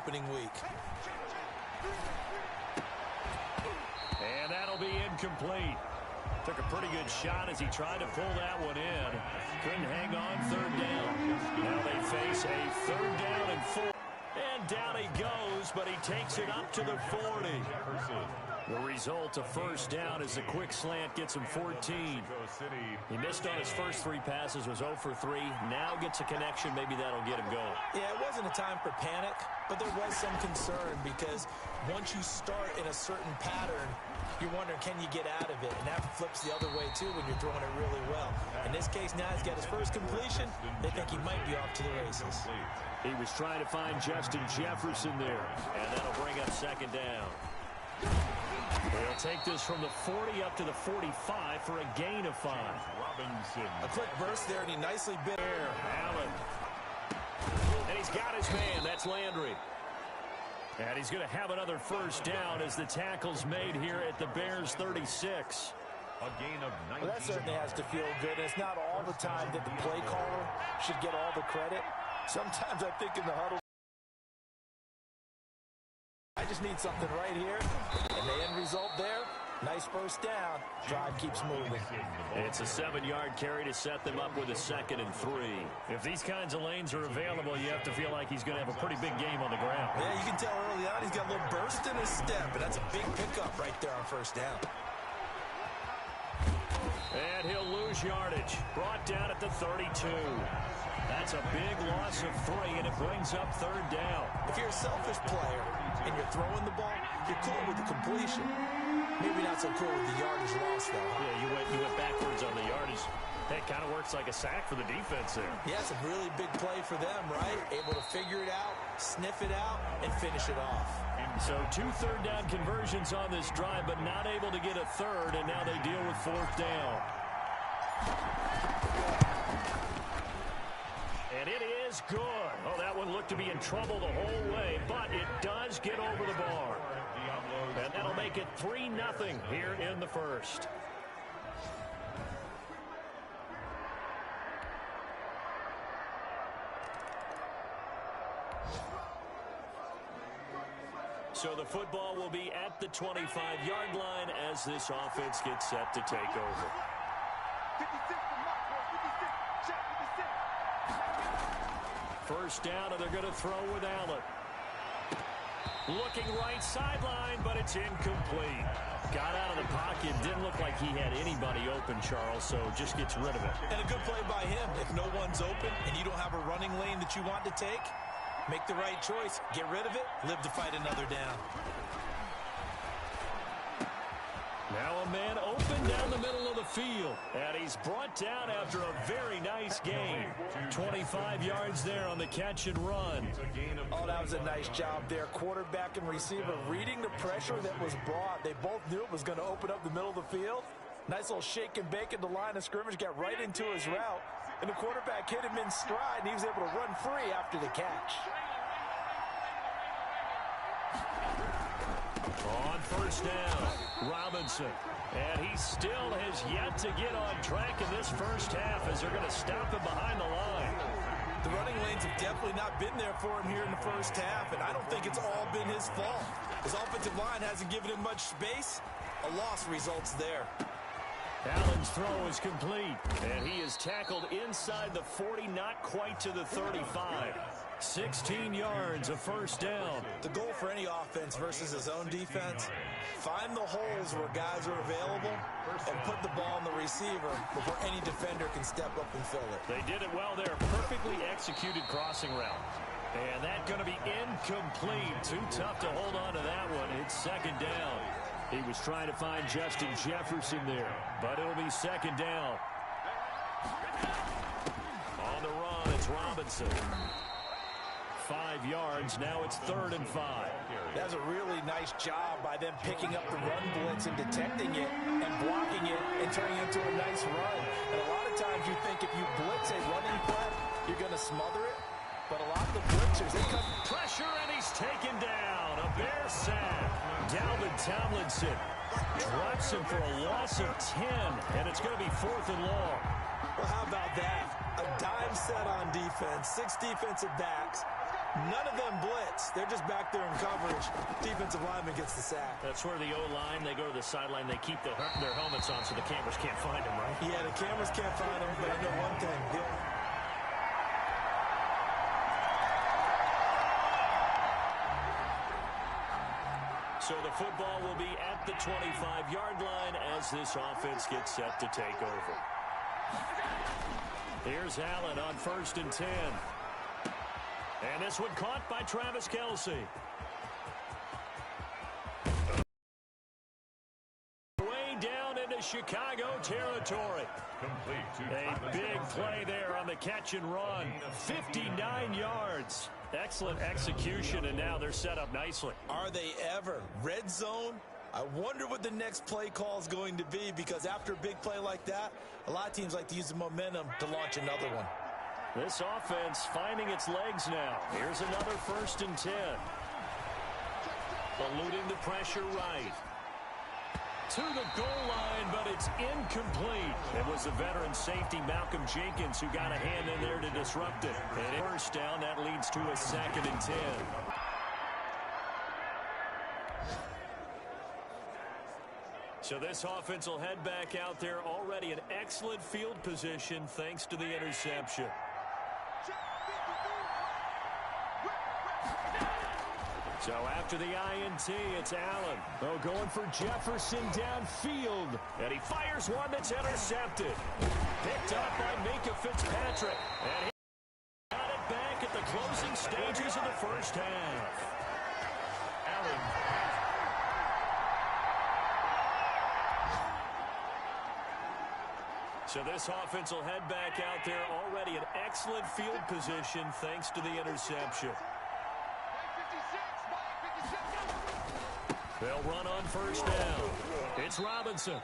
opening week. And that'll be incomplete. Took a pretty good shot as he tried to pull that one in. Couldn't hang on third down. Now they face a third down and 4. And down he goes, but he takes it up to the 40. The result of first down is a quick slant gets him 14. He missed on his first 3 passes, was 0 for 3. Now gets a connection. Maybe that'll get him going. Yeah, it wasn't a time for panic, but there was some concern because once you start in a certain pattern, you're wondering, can you get out of it? And that flips the other way, too, when you're throwing it really well. In this case, now he's got his first completion. They think he might be off to the races. He was trying to find Justin Jefferson there, and that'll bring up second down. They'll take this from the 40 up to the 45 for a gain of 5. A quick burst there, and he nicely bit air. Allen. And he's got his man. That's Landry. And he's going to have another first down as the tackle's made here at the Bears' 36. A gain of 19. Well, that certainly has to feel good. And it's not all the time that the play caller should get all the credit. Sometimes I think in the huddle, I just need something right here. And the end result there, nice first down. Drive keeps moving. It's a 7-yard carry to set them up with a 2nd and 3. If these kinds of lanes are available, you have to feel like he's going to have a pretty big game on the ground. Yeah, you can tell early on he's got a little burst in his step, and that's a big pickup right there on first down. And he'll lose yardage. Brought down at the 32. That's a big loss of 3, and it brings up third down. If you're a selfish player and you're throwing the ball, you're cool with the completion. Maybe not so cool with the yardage loss, though. Yeah, you went backwards on the yardage. That kind of works like a sack for the defense there. Yeah, it's a really big play for them, right? Able to figure it out, sniff it out, and finish it off. So 2 third-down conversions on this drive, but not able to get a third, and now they deal with 4th down. And it is good. Oh, that one looked to be in trouble the whole way, but it does get over the bar. And that'll make it 3-0 here in the first. So the football will be at the 25-yard line as this offense gets set to take over. First down, and they're going to throw with Allen. Looking right sideline, but it's incomplete. Got out of the pocket. Didn't look like he had anybody open, Charles, so just gets rid of it. And a good play by him. If no one's open and you don't have a running lane that you want to take, make the right choice. Get rid of it. Live to fight another down. Now a man open down the middle of the field. And he's brought down after a very nice game. 25 yards there on the catch and run. Oh, that was a nice job there. Quarterback and receiver reading the pressure that was brought. They both knew it was going to open up the middle of the field. Nice little shake and bake at the line of scrimmage. Got right into his route. And the quarterback hit him in stride, and he was able to run free after the catch. On first down, Robinson. And he still has yet to get on track in this first half as they're going to stop him behind the line. The running lanes have definitely not been there for him here in the first half, and I don't think it's all been his fault. His offensive line hasn't given him much space. A loss results there. Allen's throw is complete, and he is tackled inside the 40, not quite to the 35. 16 yards, a first down. The goal for any offense versus his own defense, find the holes where guys are available and put the ball on the receiver before any defender can step up and fill it. They did it well there. Perfectly executed crossing route. And that's going to be incomplete. Too tough to hold on to that one. It's second down. He was trying to find Justin Jefferson there, but it'll be second down. On the run, it's Robinson. 5 yards. Now it's 3rd and 5. That was a really nice job by them picking up the run blitz and detecting it and blocking it and turning it into a nice run. And a lot of times you think if you blitz a running play, you're going to smother it. But a lot of the blitzers, they come pressure, and he's taken down. A Bear sack. Dalvin Tomlinson drops him for a loss of 10, and it's going to be 4th and long. Well, how about that? A dime set on defense, 6 defensive backs. None of them blitz. They're just back there in coverage. Defensive lineman gets the sack. That's where the O-line, they go to the sideline, they keep their helmets on so the cameras can't find them, right? Yeah, the cameras can't find them, but I know one thing. So the football will be at the 25-yard line as this offense gets set to take over. Here's Allen on 1st and 10. And this one caught by Travis Kelce. Way down into Chicago territory. A big play there on the catch and run. 59 yards. Excellent execution, and now they're set up nicely. Are they ever? Red zone? I wonder what the next play call is going to be, because after a big play like that, a lot of teams like to use the momentum to launch another one. This offense finding its legs now. Here's another 1st and 10. Eluding the pressure right. To the goal line, but it's incomplete. It was the veteran safety Malcolm Jenkins who got a hand in there to disrupt it. And first down, that leads to a 2nd and 10. So this offense will head back out there, already in excellent field position thanks to the interception. So after the INT, it's Allen. Oh, going for Jefferson downfield. And he fires one that's intercepted. Picked up by Minkah Fitzpatrick. And he got it back at the closing stages of the first half. Allen. So this offense will head back out there, already in excellent field position thanks to the interception. They'll run on 1st down. It's Robinson.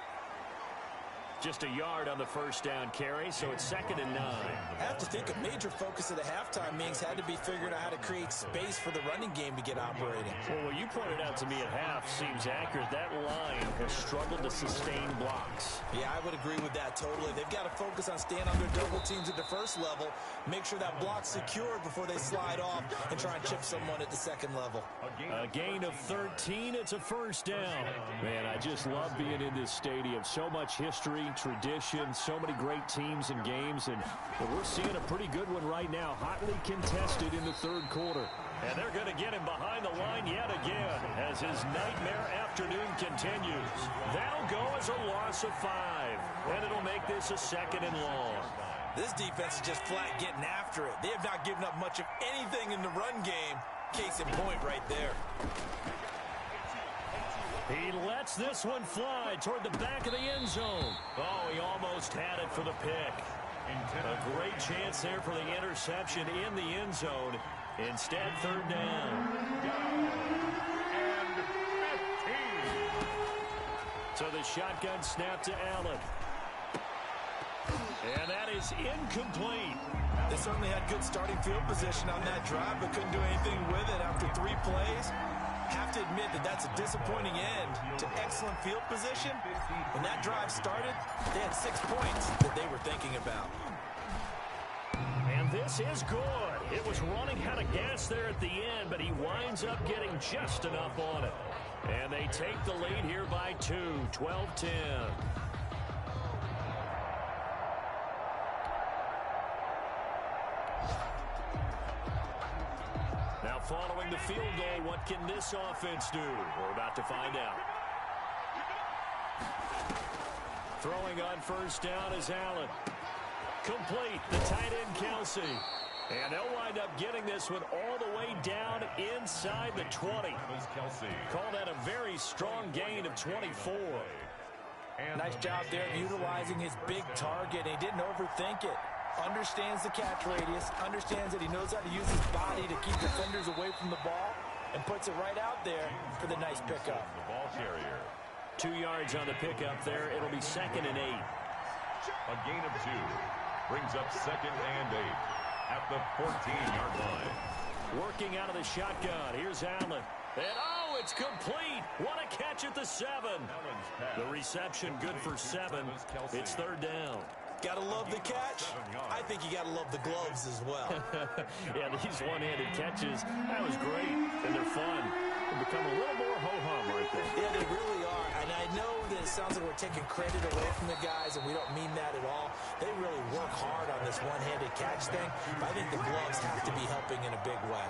Just a yard on the 1st down carry, so it's 2nd and 9. I have to think a major focus of the halftime meetings had to be figuring out how to create space for the running game to get operating. Well, what you pointed out to me at half seems accurate. That line has struggled to sustain blocks. Yeah, I would agree with that totally. They've got to focus on staying under double teams at the first level, make sure that block's secured before they slide off and try and chip someone at the second level. A gain of 13. It's a 1st down. Man, I just love being in this stadium. So much history, tradition, so many great teams and games, and we're seeing a pretty good one right now, hotly contested in the 3rd quarter. And they're going to get him behind the line yet again as his nightmare afternoon continues. That'll go as a loss of 5, and it'll make this a 2nd and long. This defense is just flat getting after it. They have not given up much of anything in the run game. Case in point right there. He lets this one fly toward the back of the end zone. Oh, he almost had it for the pick. A great chance there for the interception in the end zone. Instead, 3rd down. And 15. So the shotgun snap to Allen. And that is incomplete. They certainly had good starting field position on that drive, but couldn't do anything with it after 3 plays. Have to admit that that's a disappointing end to excellent field position. When that drive started, they had 6 points that they were thinking about. And this is good. It was running out of gas there at the end, but he winds up getting just enough on it. And they take the lead here by 2, 12-10. Following the field goal, what can this offense do? We're about to find out. Throwing on 1st down is Allen. Complete, the tight end Kelce. And they'll wind up getting this one all the way down inside the 20. Call that a very strong gain of 24. Nice job there of utilizing his big target. He didn't overthink it. Understands the catch radius, understands that he knows how to use his body to keep defenders away from the ball, and puts it right out there for the nice pickup. The ball carrier. 2 yards on the pickup there. It'll be 2nd and 8. A gain of 2 brings up 2nd and 8 at the 14-yard line. Working out of the shotgun. Here's Allen. And oh, it's complete. What a catch at the 7. The reception good for 7. It's 3rd down. Gotta love the catch. I think you gotta love the gloves as well. Yeah, these one-handed catches, that was great, and they're fun. They become a little more ho-hum right there. Yeah, they really are. And I know that it sounds like we're taking credit away from the guys, and we don't mean that at all. They really work hard on this one-handed catch thing. But I think the gloves have to be helping in a big way.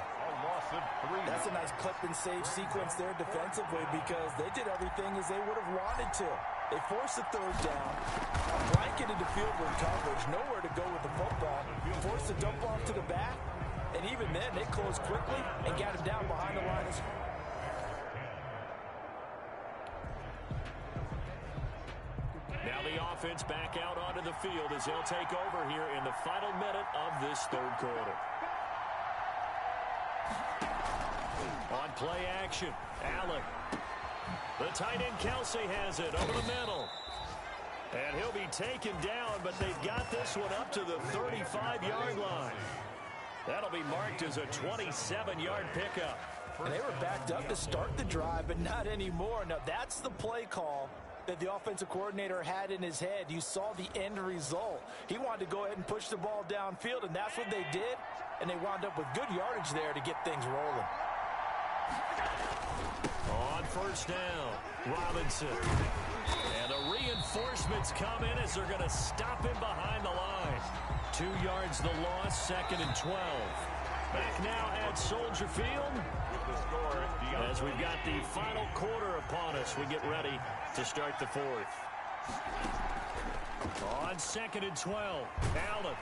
That's a nice clip and save sequence there defensively because they did everything as they would have wanted to. They forced the third down, blanketed the field with coverage, nowhere to go with the football, forced the dump off to the back, and even then they closed quickly and got him down behind the line. Now the offense back out onto the field as they'll take over here in the final minute of this third quarter. On play action, Allen. The tight end Kelsey has it over the middle. And he'll be taken down, but they've got this one up to the 35-yard line. That'll be marked as a 27-yard pickup. And they were backed up to start the drive, but not anymore. Now, that's the play call that the offensive coordinator had in his head. You saw the end result. He wanted to go ahead and push the ball downfield, and that's what they did. And they wound up with good yardage there to get things rolling. On first down, Robinson. And the reinforcements come in as they're going to stop him behind the line. 2 yards the loss, 2nd and 12. Back now at Soldier Field. As we've got the final quarter upon us, we get ready to start the fourth. On 2nd and 12, Allen.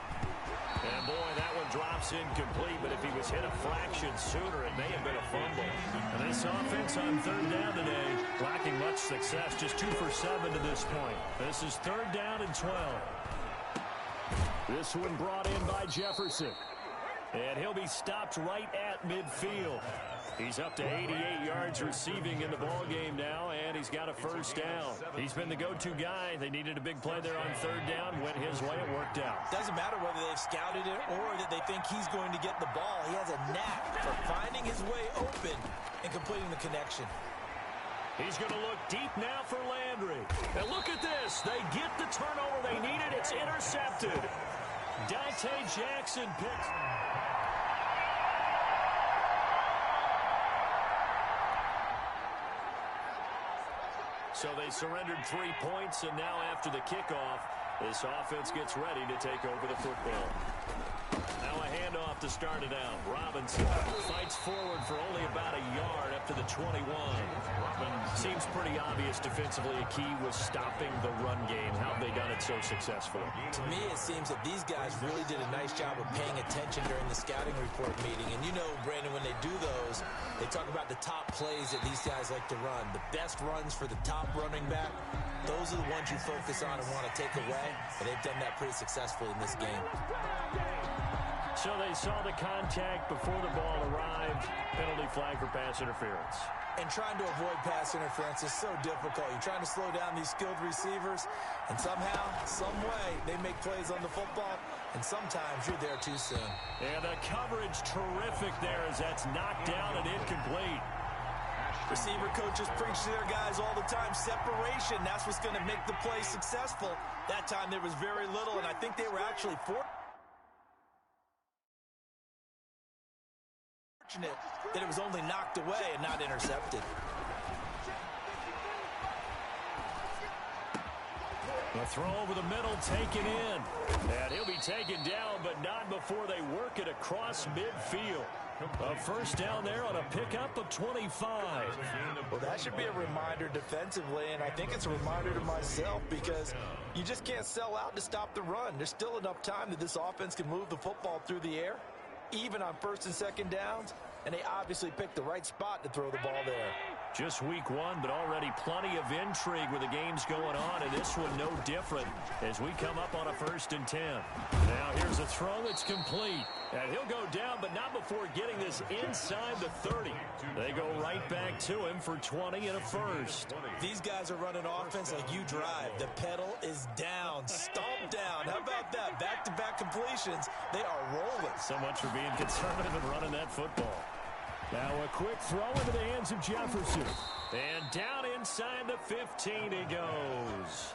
And boy, that one drops incomplete, but if he was hit a fraction sooner, it may have been a fumble. And this offense on third down today, lacking much success, just 2 for 7 to this point. This is 3rd down and 12. This one brought in by Jefferson. And he'll be stopped right at midfield. He's up to 88 yards receiving in the ballgame now, and he's got a first down. He's been the go-to guy. They needed a big play there on third down. Went his way. It worked out. Doesn't matter whether they've scouted it or that they think he's going to get the ball. He has a knack for finding his way open and completing the connection. He's going to look deep now for Landry. And look at this. They get the turnover they needed. It's intercepted. Dante Jackson picks. So they surrendered 3 points, and now after the kickoff, this offense gets ready to take over the football. Now a handoff to start it out. Robinson fights forward for only about a yard up to the 21. Seems pretty obvious defensively a key was stopping the run game. How have they done it so successfully? To me, it seems that these guys really did a nice job of paying attention during the scouting report meeting. And you know, Brandon, when they do those, they talk about the top plays that these guys like to run. The best runs for the top running back, those are the ones you focus on and want to take away. And they've done that pretty successfully in this game. So they saw the contact before the ball arrived. Penalty flag for pass interference. And trying to avoid pass interference is so difficult. You're trying to slow down these skilled receivers, and somehow, some way, they make plays on the football, and sometimes you're there too soon. And the coverage terrific there as that's knocked down and incomplete. Receiver coaches preach to their guys all the time. Separation, that's what's going to make the play successful. That time there was very little, and I think they were actually fortunate that it was only knocked away and not intercepted. The throw over the middle taken in. And he'll be taken down, but not before they work it across midfield. A first down there on a pickup of 25. Well, that should be a reminder defensively, and I think it's a reminder to myself because you just can't sell out to stop the run. There's still enough time that this offense can move the football through the air, even on 1st and 2nd downs, and they obviously picked the right spot to throw the ball there. Just week 1, but already plenty of intrigue with the games going on, and this one no different as we come up on a 1st and 10. Now here's a throw. It's complete. And he'll go down, but not before getting this inside the 30. They go right back to him for 20 and a first. These guys are running offense like you drive. The pedal is down, stomped down. How about that? Back-to-back completions. They are rolling. So much for being conservative and running that football. Now a quick throw into the hands of Jefferson. And down inside the 15 he goes.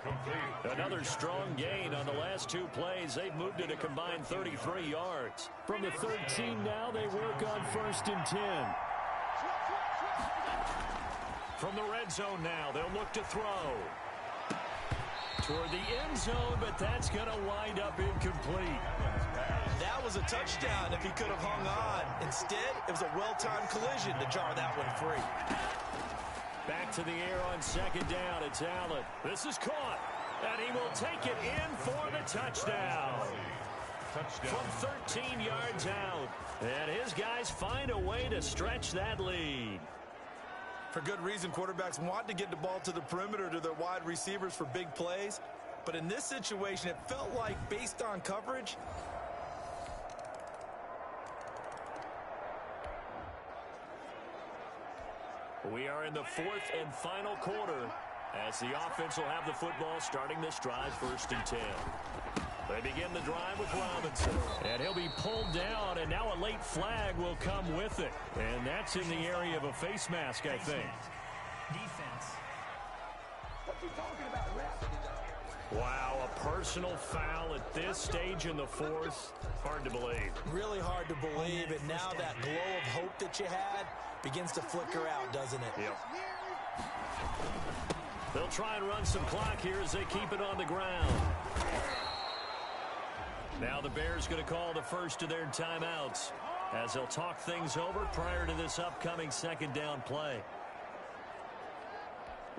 Another strong gain on the last two plays. They've moved it a combined 33 yards. From the 13 now, they work on 1st and 10. From the red zone now, they'll look to throw. Toward the end zone, but that's going to wind up incomplete. That was a touchdown if he could have hung on. Instead, it was a well-timed collision to jar that one free. Back to the air on 2nd down. It's Allen. This is caught. And he will take it in for the touchdown. From 13 yards out. And his guys find a way to stretch that lead. For good reason, quarterbacks want to get the ball to the perimeter to their wide receivers for big plays. But in this situation, it felt like, based on coverage, we are in the 4th and final quarter as the offense will have the football starting this drive 1st and 10. They begin the drive with Robinson. And he'll be pulled down, and now a late flag will come with it. And that's in the area of a face mask, I think. Defense. What you talking about, ref? Wow, a personal foul at this stage in the 4th. Hard to believe. really hard to believe. And now that glow of hope that you had begins to flicker out, doesn't it? Yep. They'll try and run some clock here as they keep it on the ground. Now the Bears going to call the first of their timeouts as they'll talk things over prior to this upcoming 2nd down play.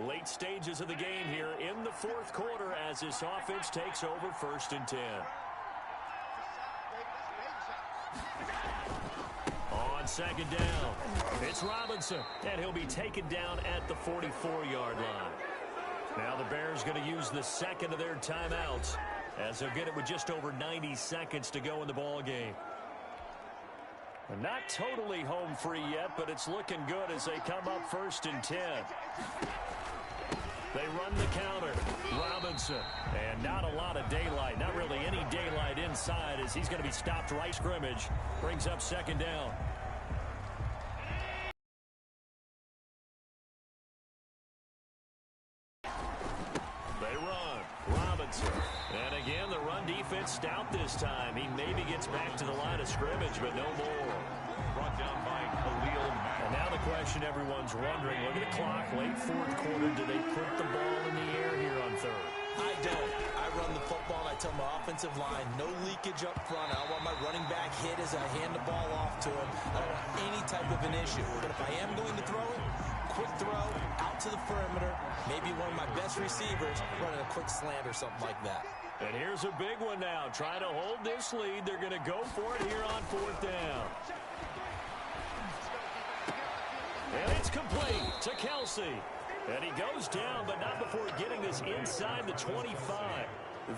Late stages of the game here in the 4th quarter as this offense takes over 1st and 10. On 2nd down, it's Robinson, and he'll be taken down at the 44-yard line. Now the Bears going to use the 2nd of their timeouts as they'll get it with just over 90 seconds to go in the ball game. Not totally home free yet, but it's looking good as they come up 1st and 10. They run the counter. Robinson. And not a lot of daylight. Not really any daylight inside as he's going to be stopped right scrimmage. Brings up 2nd down. They run. Robinson. And again, the run defense stout this time. He maybe gets back to the line of scrimmage, but no more. Brought down by Khalil Mack. And now the question everyone's wondering, look at the clock, late 4th quarter, do they put the ball in the air here on 3rd? I don't. I run the football and I tell my offensive line, no leakage up front. I don't want my running back hit as I hand the ball off to him. I don't want any type of an issue. But if I am going to throw it, quick throw, out to the perimeter, maybe one of my best receivers running a quick slant or something like that. And here's a big one now. Trying to hold this lead. They're going to go for it here on 4th down. And it's complete to Kelsey. And he goes down, but not before getting this inside the 25.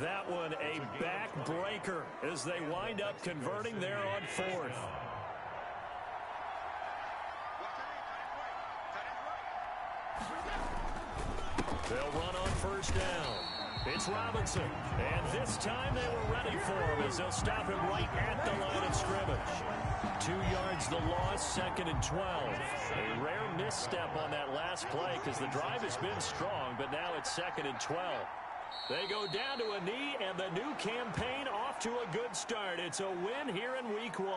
That one a backbreaker as they wind up converting there on 4th. They'll run on 1st down. It's Robinson. And this time they were ready for him as they'll stop him right at the line of scrimmage. 2 yards the loss, 2nd and 12. A rare misstep on that last play because the drive has been strong, but now it's 2nd and 12. They go down to a knee, and the new campaign off to a good start. It's a win here in week 1.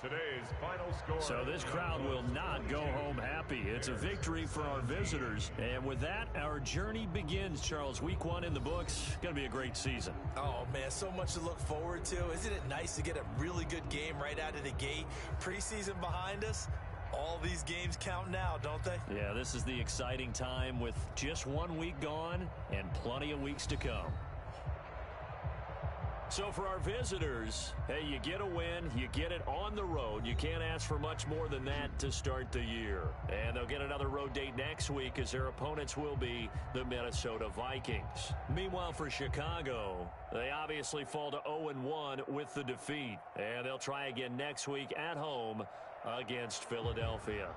Today's final score. So this crowd will not go home happy. It's a victory for our visitors. And with that, our journey begins, Charles. Week 1 in the books. Going to be a great season. Oh, man, so much to look forward to. Isn't it nice to get a really good game right out of the gate? Preseason behind us. All these games count now, don't they? Yeah, this is the exciting time with just 1 week gone and plenty of weeks to come. So for our visitors, hey, you get a win, you get it on the road. You can't ask for much more than that to start the year. And they'll get another road date next week as their opponents will be the Minnesota Vikings. Meanwhile, for Chicago, they obviously fall to 0-1 with the defeat. And they'll try again next week at home against Philadelphia.